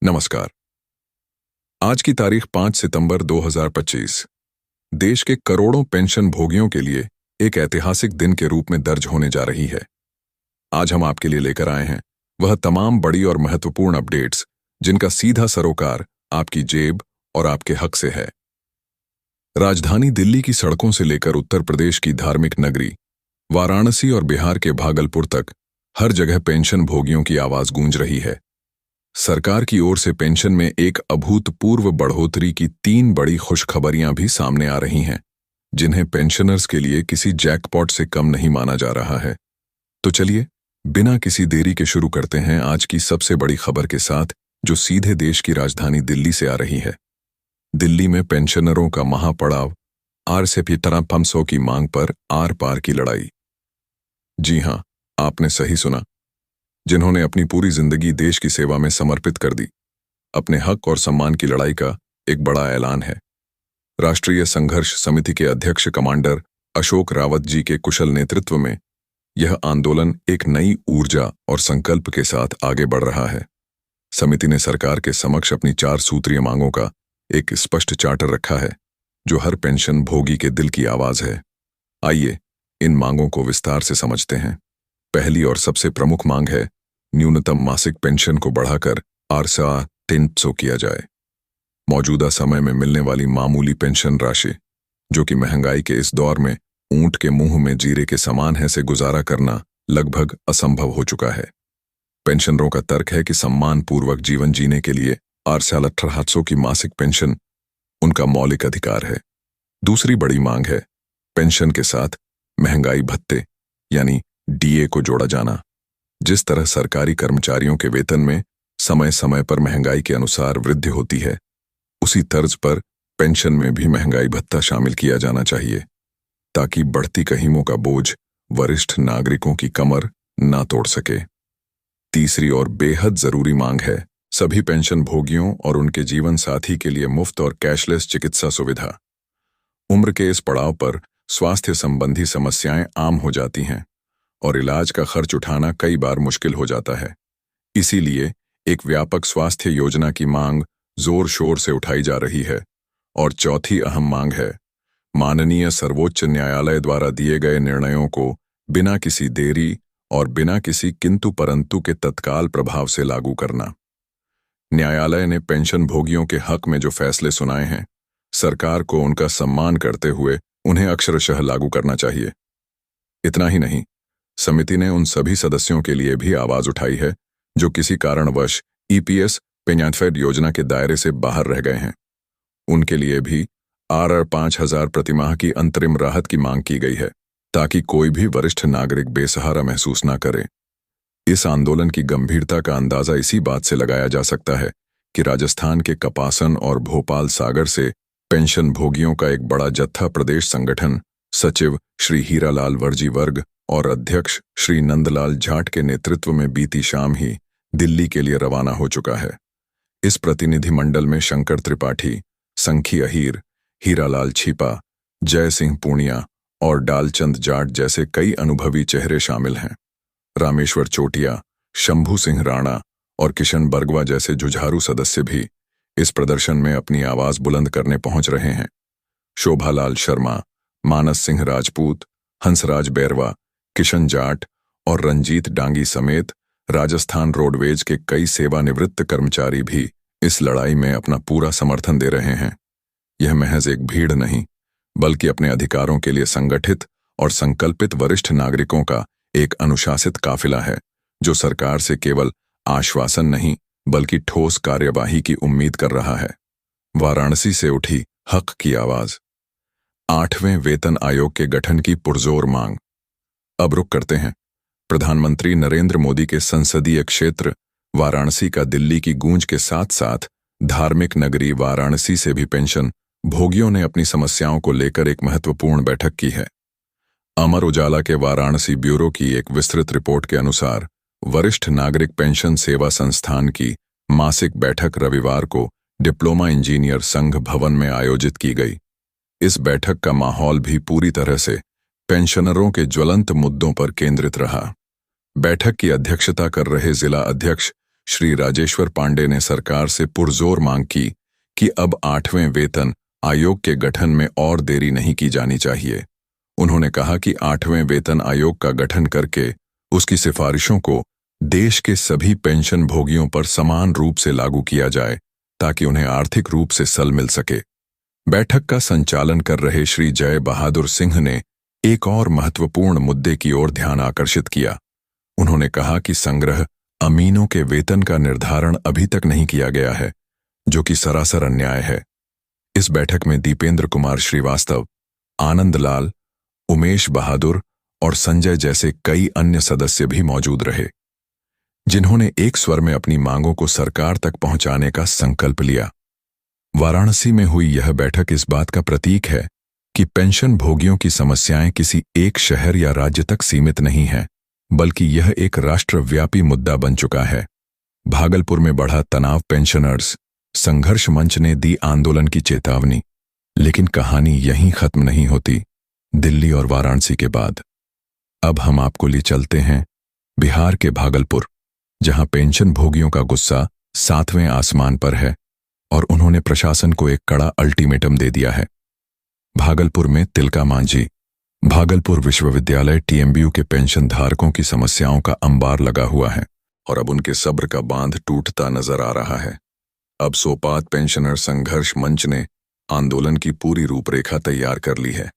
नमस्कार। आज की तारीख 5 सितंबर 2025 देश के करोड़ों पेंशन भोगियों के लिए एक ऐतिहासिक दिन के रूप में दर्ज होने जा रही है। आज हम आपके लिए लेकर आए हैं वह तमाम बड़ी और महत्वपूर्ण अपडेट्स जिनका सीधा सरोकार आपकी जेब और आपके हक से है। राजधानी दिल्ली की सड़कों से लेकर उत्तर प्रदेश की धार्मिक नगरी वाराणसी और बिहार के भागलपुर तक हर जगह पेंशन भोगियों की आवाज गूंज रही है। सरकार की ओर से पेंशन में एक अभूतपूर्व बढ़ोतरी की 3 बड़ी खुशखबरियां भी सामने आ रही हैं, जिन्हें पेंशनर्स के लिए किसी जैकपॉट से कम नहीं माना जा रहा है। तो चलिए बिना किसी देरी के शुरू करते हैं आज की सबसे बड़ी खबर के साथ, जो सीधे देश की राजधानी दिल्ली से आ रही है। दिल्ली में पेंशनरों का महापड़ाव, आरसीपी 500 की मांग पर आर पार की लड़ाई। जी हां, आपने सही सुना। जिन्होंने अपनी पूरी जिंदगी देश की सेवा में समर्पित कर दी, अपने हक और सम्मान की लड़ाई का एक बड़ा ऐलान है। राष्ट्रीय संघर्ष समिति के अध्यक्ष कमांडर अशोक रावत जी के कुशल नेतृत्व में यह आंदोलन एक नई ऊर्जा और संकल्प के साथ आगे बढ़ रहा है। समिति ने सरकार के समक्ष अपनी 4 सूत्रीय मांगों का एक स्पष्ट चार्टर रखा है, जो हर पेंशन भोगी के दिल की आवाज है। आइए इन मांगों को विस्तार से समझते हैं। पहली और सबसे प्रमुख मांग है न्यूनतम मासिक पेंशन को बढ़ाकर 300 किया जाए। मौजूदा समय में मिलने वाली मामूली पेंशन राशि, जो कि महंगाई के इस दौर में ऊंट के मुंह में जीरे के समान है, से गुजारा करना लगभग असंभव हो चुका है। पेंशनरों का तर्क है कि सम्मानपूर्वक जीवन जीने के लिए 300 की मासिक पेंशन उनका मौलिक अधिकार है। दूसरी बड़ी मांग है पेंशन के साथ महंगाई भत्ते यानी डीए को जोड़ा जाना। जिस तरह सरकारी कर्मचारियों के वेतन में समय समय पर महंगाई के अनुसार वृद्धि होती है, उसी तर्ज पर पेंशन में भी महंगाई भत्ता शामिल किया जाना चाहिए, ताकि बढ़ती कहीमों का बोझ वरिष्ठ नागरिकों की कमर ना तोड़ सके। तीसरी और बेहद जरूरी मांग है सभी पेंशन भोगियों और उनके जीवन साथी के लिए मुफ्त और कैशलेस चिकित्सा सुविधा। उम्र के इस पड़ाव पर स्वास्थ्य संबंधी समस्याएं आम हो जाती हैं और इलाज का खर्च उठाना कई बार मुश्किल हो जाता है। इसीलिए एक व्यापक स्वास्थ्य योजना की मांग जोर शोर से उठाई जा रही है। और चौथी अहम मांग है माननीय सर्वोच्च न्यायालय द्वारा दिए गए निर्णयों को बिना किसी देरी और बिना किसी किंतु परंतु के तत्काल प्रभाव से लागू करना। न्यायालय ने पेंशन भोगियों के हक में जो फैसले सुनाए हैं, सरकार को उनका सम्मान करते हुए उन्हें अक्षरशः लागू करना चाहिए। इतना ही नहीं, समिति ने उन सभी सदस्यों के लिए भी आवाज उठाई है जो किसी कारणवश ईपीएस पेंशन योजना के दायरे से बाहर रह गए हैं। उनके लिए भी आर 5000 प्रतिमाह की अंतरिम राहत की मांग की गई है, ताकि कोई भी वरिष्ठ नागरिक बेसहारा महसूस ना करे। इस आंदोलन की गंभीरता का अंदाजा इसी बात से लगाया जा सकता है कि राजस्थान के कपासन और भोपाल सागर से पेंशन भोगियों का एक बड़ा जत्था प्रदेश संगठन सचिव श्री हीरालाल वर्जी वर्ग और अध्यक्ष श्री नंदलाल जाट के नेतृत्व में बीती शाम ही दिल्ली के लिए रवाना हो चुका है। इस प्रतिनिधिमंडल में शंकर त्रिपाठी, संखी अहीर, हीरालाल छिपा, जय सिंह पूनिया और डालचंद जाट जैसे कई अनुभवी चेहरे शामिल हैं। रामेश्वर चोटिया, शंभू सिंह राणा और किशन बरगवा जैसे जुझारू सदस्य भी इस प्रदर्शन में अपनी आवाज बुलंद करने पहुंच रहे हैं। शोभालाल शर्मा, मानस सिंह राजपूत, हंसराज बैरवा, किशन जाट और रंजीत डांगी समेत राजस्थान रोडवेज के कई सेवानिवृत्त कर्मचारी भी इस लड़ाई में अपना पूरा समर्थन दे रहे हैं। यह महज एक भीड़ नहीं, बल्कि अपने अधिकारों के लिए संगठित और संकल्पित वरिष्ठ नागरिकों का एक अनुशासित काफिला है, जो सरकार से केवल आश्वासन नहीं बल्कि ठोस कार्यवाही की उम्मीद कर रहा है। वाराणसी से उठी हक की आवाज। 8वें वेतन आयोग के गठन की पुरजोर मांग। अब रुक करते हैं प्रधानमंत्री नरेंद्र मोदी के संसदीय क्षेत्र वाराणसी का दिल्ली की गूंज के साथ साथ धार्मिक नगरी वाराणसी से भी पेंशन भोगियों ने अपनी समस्याओं को लेकर एक महत्वपूर्ण बैठक की है। अमर उजाला के वाराणसी ब्यूरो की एक विस्तृत रिपोर्ट के अनुसार वरिष्ठ नागरिक पेंशन सेवा संस्थान की मासिक बैठक रविवार को डिप्लोमा इंजीनियर संघ भवन में आयोजित की गई। इस बैठक का माहौल भी पूरी तरह से पेंशनरों के ज्वलंत मुद्दों पर केंद्रित रहा। बैठक की अध्यक्षता कर रहे जिला अध्यक्ष श्री राजेश्वर पांडे ने सरकार से पुरजोर मांग की कि अब 8वें वेतन आयोग के गठन में और देरी नहीं की जानी चाहिए। उन्होंने कहा कि 8वें वेतन आयोग का गठन करके उसकी सिफारिशों को देश के सभी पेंशन भोगियों पर समान रूप से लागू किया जाए ताकि उन्हें आर्थिक रूप से सल मिल सके। बैठक का संचालन कर रहे श्री जय बहादुर सिंह ने एक और महत्वपूर्ण मुद्दे की ओर ध्यान आकर्षित किया। उन्होंने कहा कि संग्रह अमीनों के वेतन का निर्धारण अभी तक नहीं किया गया है, जो कि सरासर अन्याय है। इस बैठक में दीपेंद्र कुमार श्रीवास्तव, आनंद लाल, उमेश बहादुर और संजय जैसे कई अन्य सदस्य भी मौजूद रहे, जिन्होंने एक स्वर में अपनी मांगों को सरकार तक पहुंचाने का संकल्प लिया। वाराणसी में हुई यह बैठक इस बात का प्रतीक है कि पेंशन भोगियों की समस्याएं किसी एक शहर या राज्य तक सीमित नहीं हैं, बल्कि यह एक राष्ट्रव्यापी मुद्दा बन चुका है। भागलपुर में बढ़ा तनाव, पेंशनर्स संघर्ष मंच ने दी आंदोलन की चेतावनी। लेकिन कहानी यहीं खत्म नहीं होती। दिल्ली और वाराणसी के बाद अब हम आपको ले चलते हैं बिहार के भागलपुर, जहां पेंशन भोगियों का गुस्सा 7वें आसमान पर है और उन्होंने प्रशासन को एक कड़ा अल्टीमेटम दे दिया है। भागलपुर में तिलका मांझी। भागलपुर विश्वविद्यालय TMBU के पेंशन धारकों की समस्याओं का अंबार लगा हुआ है और अब उनके सब्र का बांध टूटता नजर आ रहा है। अब सोपात पेंशनर संघर्ष मंच ने आंदोलन की पूरी रूपरेखा तैयार कर ली है।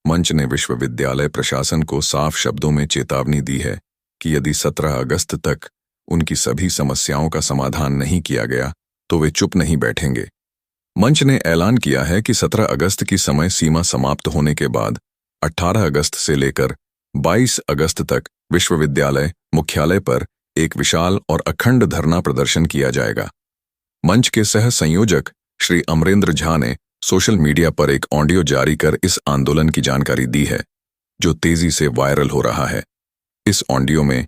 मंच ने विश्वविद्यालय प्रशासन को साफ शब्दों में चेतावनी दी है कि यदि 17 अगस्त तक उनकी सभी समस्याओं का समाधान नहीं किया गया तो वे चुप नहीं बैठेंगे। मंच ने ऐलान किया है कि 17 अगस्त की समय सीमा समाप्त होने के बाद 18 अगस्त से लेकर 22 अगस्त तक विश्वविद्यालय मुख्यालय पर एक विशाल और अखंड धरना प्रदर्शन किया जाएगा। मंच के सह संयोजक श्री अमरेंद्र झा ने सोशल मीडिया पर एक ऑडियो जारी कर इस आंदोलन की जानकारी दी है, जो तेजी से वायरल हो रहा है। इस ऑडियो में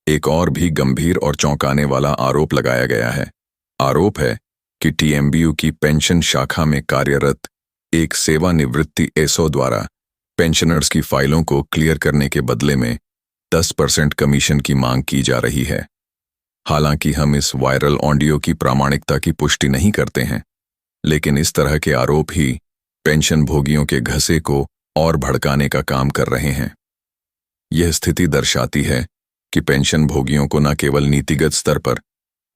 एक और भी गंभीर और चौंकाने वाला आरोप लगाया गया है। आरोप है कि TMBU की पेंशन शाखा में कार्यरत एक सेवानिवृत्ति एसओ द्वारा पेंशनर्स की फाइलों को क्लियर करने के बदले में 10% कमीशन की मांग की जा रही है। हालांकि हम इस वायरल ऑडियो की प्रामाणिकता की पुष्टि नहीं करते हैं, लेकिन इस तरह के आरोप ही पेंशन भोगियों के घसे को और भड़काने का काम कर रहे हैं। यह स्थिति दर्शाती है कि पेंशन भोगियों को न केवल नीतिगत स्तर पर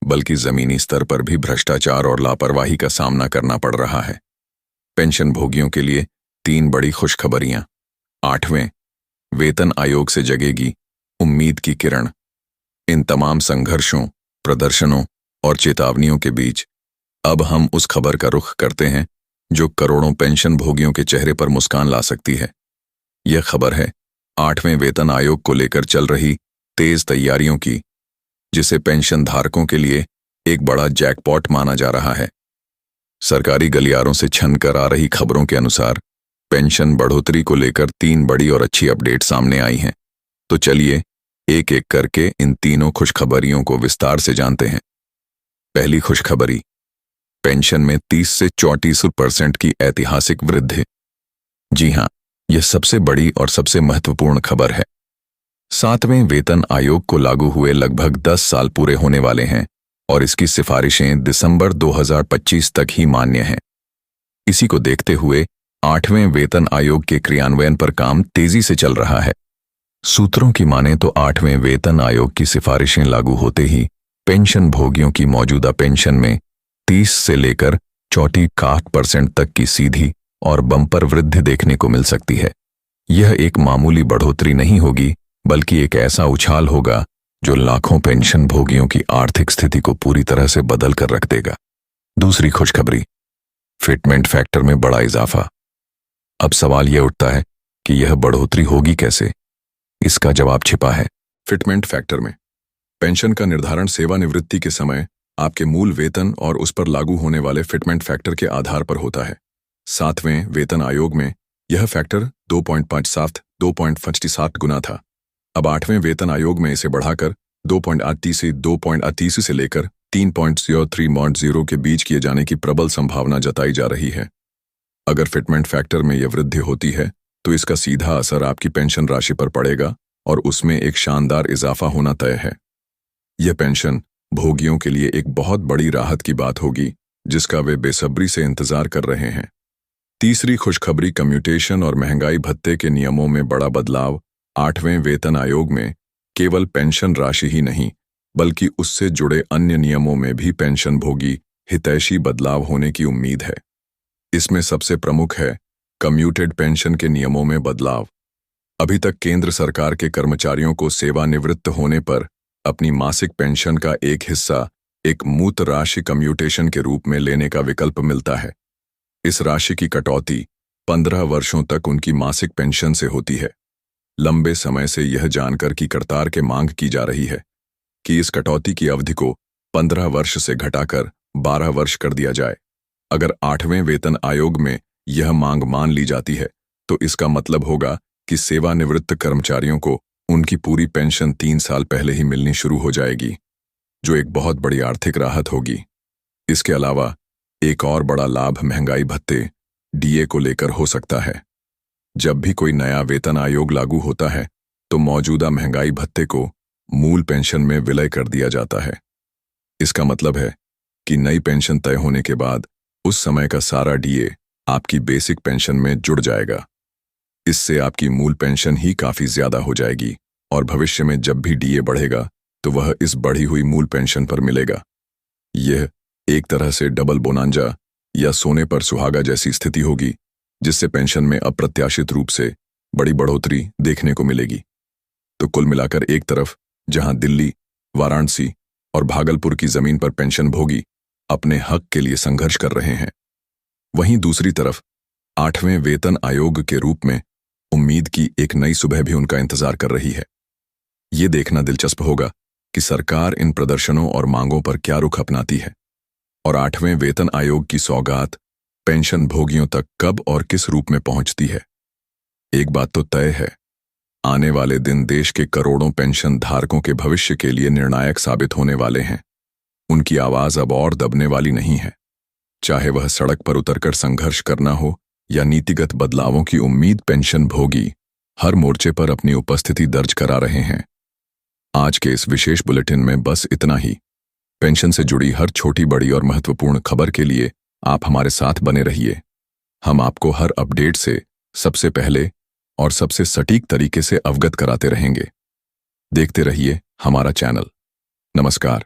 बल्कि जमीनी स्तर पर भी भ्रष्टाचार और लापरवाही का सामना करना पड़ रहा है। पेंशन भोगियों के लिए 3 बड़ी खुशखबरियां। 8वें वेतन आयोग से जगेगी उम्मीद की किरण। इन तमाम संघर्षों, प्रदर्शनों और चेतावनियों के बीच अब हम उस खबर का रुख करते हैं जो करोड़ों पेंशन भोगियों के चेहरे पर मुस्कान ला सकती है। यह खबर है 8वें वेतन आयोग को लेकर चल रही तेज तैयारियों की, जिसे पेंशन धारकों के लिए एक बड़ा जैकपॉट माना जा रहा है। सरकारी गलियारों से छनकर आ रही खबरों के अनुसार पेंशन बढ़ोतरी को लेकर 3 बड़ी और अच्छी अपडेट सामने आई हैं। तो चलिए एक एक करके इन तीनों खुशखबरियों को विस्तार से जानते हैं। पहली खुशखबरी, पेंशन में 30 से 34% की ऐतिहासिक वृद्धि। जी हां, यह सबसे बड़ी और सबसे महत्वपूर्ण खबर है। 7वें वेतन आयोग को लागू हुए लगभग 10 साल पूरे होने वाले हैं और इसकी सिफारिशें दिसंबर 2025 तक ही मान्य हैं। इसी को देखते हुए 8वें वेतन आयोग के क्रियान्वयन पर काम तेजी से चल रहा है। सूत्रों की माने तो 8वें वेतन आयोग की सिफारिशें लागू होते ही पेंशन भोगियों की मौजूदा पेंशन में 30 से लेकर 64% तक की सीधी और बम्पर वृद्धि देखने को मिल सकती है। यह एक मामूली बढ़ोतरी नहीं होगी, बल्कि एक ऐसा उछाल होगा जो लाखों पेंशन भोगियों की आर्थिक स्थिति को पूरी तरह से बदल कर रख देगा। दूसरी खुशखबरी, फिटमेंट फैक्टर में बड़ा इजाफा। अब सवाल यह उठता है कि यह बढ़ोतरी होगी कैसे? इसका जवाब छिपा है। फिटमेंट फैक्टर में पेंशन का निर्धारण सेवानिवृत्ति के समय आपके मूल वेतन और उस पर लागू होने वाले फिटमेंट फैक्टर के आधार पर होता है। 7वें वेतन आयोग में यह फैक्टर 2.57 गुना था। अब 8वें वेतन आयोग में इसे बढ़ाकर 2.38 से लेकर 3.03 के बीच किए जाने की प्रबल संभावना जताई जा रही है। अगर फिटमेंट फैक्टर में यह वृद्धि होती है तो इसका सीधा असर आपकी पेंशन राशि पर पड़ेगा और उसमें एक शानदार इजाफा होना तय है। यह पेंशन भोगियों के लिए एक बहुत बड़ी राहत की बात होगी, जिसका वे बेसब्री से इंतजार कर रहे हैं। तीसरी खुशखबरी कम्यूटेशन और महंगाई भत्ते के नियमों में बड़ा बदलाव। 8वें वेतन आयोग में केवल पेंशन राशि ही नहीं, बल्कि उससे जुड़े अन्य नियमों में भी पेंशन भोगी हितैषी बदलाव होने की उम्मीद है। इसमें सबसे प्रमुख है कम्यूटेड पेंशन के नियमों में बदलाव। अभी तक केंद्र सरकार के कर्मचारियों को सेवानिवृत्त होने पर अपनी मासिक पेंशन का एक हिस्सा एक मूर्त राशि कम्यूटेशन के रूप में लेने का विकल्प मिलता है। इस राशि की कटौती 15 वर्षों तक उनकी मासिक पेंशन से होती है। लंबे समय से यह जानकर की करतार के मांग की जा रही है कि इस कटौती की अवधि को 15 वर्ष से घटाकर 12 वर्ष कर दिया जाए। अगर 8वें वेतन आयोग में यह मांग मान ली जाती है तो इसका मतलब होगा कि सेवानिवृत्त कर्मचारियों को उनकी पूरी पेंशन 3 साल पहले ही मिलनी शुरू हो जाएगी, जो एक बहुत बड़ी आर्थिक राहत होगी। इसके अलावा एक और बड़ा लाभ महंगाई भत्ते डीए को लेकर हो सकता है। जब भी कोई नया वेतन आयोग लागू होता है तो मौजूदा महंगाई भत्ते को मूल पेंशन में विलय कर दिया जाता है। इसका मतलब है कि नई पेंशन तय होने के बाद उस समय का सारा डीए आपकी बेसिक पेंशन में जुड़ जाएगा। इससे आपकी मूल पेंशन ही काफी ज्यादा हो जाएगी और भविष्य में जब भी डीए बढ़ेगा तो वह इस बढ़ी हुई मूल पेंशन पर मिलेगा। यह एक तरह से डबल बोनांजा या सोने पर सुहागा जैसी स्थिति होगी, जिससे पेंशन में अप्रत्याशित रूप से बड़ी बढ़ोतरी देखने को मिलेगी। तो कुल मिलाकर एक तरफ जहां दिल्ली, वाराणसी और भागलपुर की जमीन पर पेंशन भोगी अपने हक के लिए संघर्ष कर रहे हैं, वहीं दूसरी तरफ 8वें वेतन आयोग के रूप में उम्मीद की एक नई सुबह भी उनका इंतजार कर रही है। ये देखना दिलचस्प होगा कि सरकार इन प्रदर्शनों और मांगों पर क्या रुख अपनाती है और 8वें वेतन आयोग की सौगात पेंशन भोगियों तक कब और किस रूप में पहुंचती है। एक बात तो तय है, आने वाले दिन देश के करोड़ों पेंशन धारकों के भविष्य के लिए निर्णायक साबित होने वाले हैं। उनकी आवाज अब और दबने वाली नहीं है, चाहे वह सड़क पर उतरकर संघर्ष करना हो या नीतिगत बदलावों की उम्मीद। पेंशन भोगी हर मोर्चे पर अपनी उपस्थिति दर्ज करा रहे हैं। आज के इस विशेष बुलेटिन में बस इतना ही। पेंशन से जुड़ी हर छोटी बड़ी और महत्वपूर्ण खबर के लिए आप हमारे साथ बने रहिए। हम आपको हर अपडेट से सबसे पहले और सबसे सटीक तरीके से अवगत कराते रहेंगे। देखते रहिए हमारा चैनल। नमस्कार।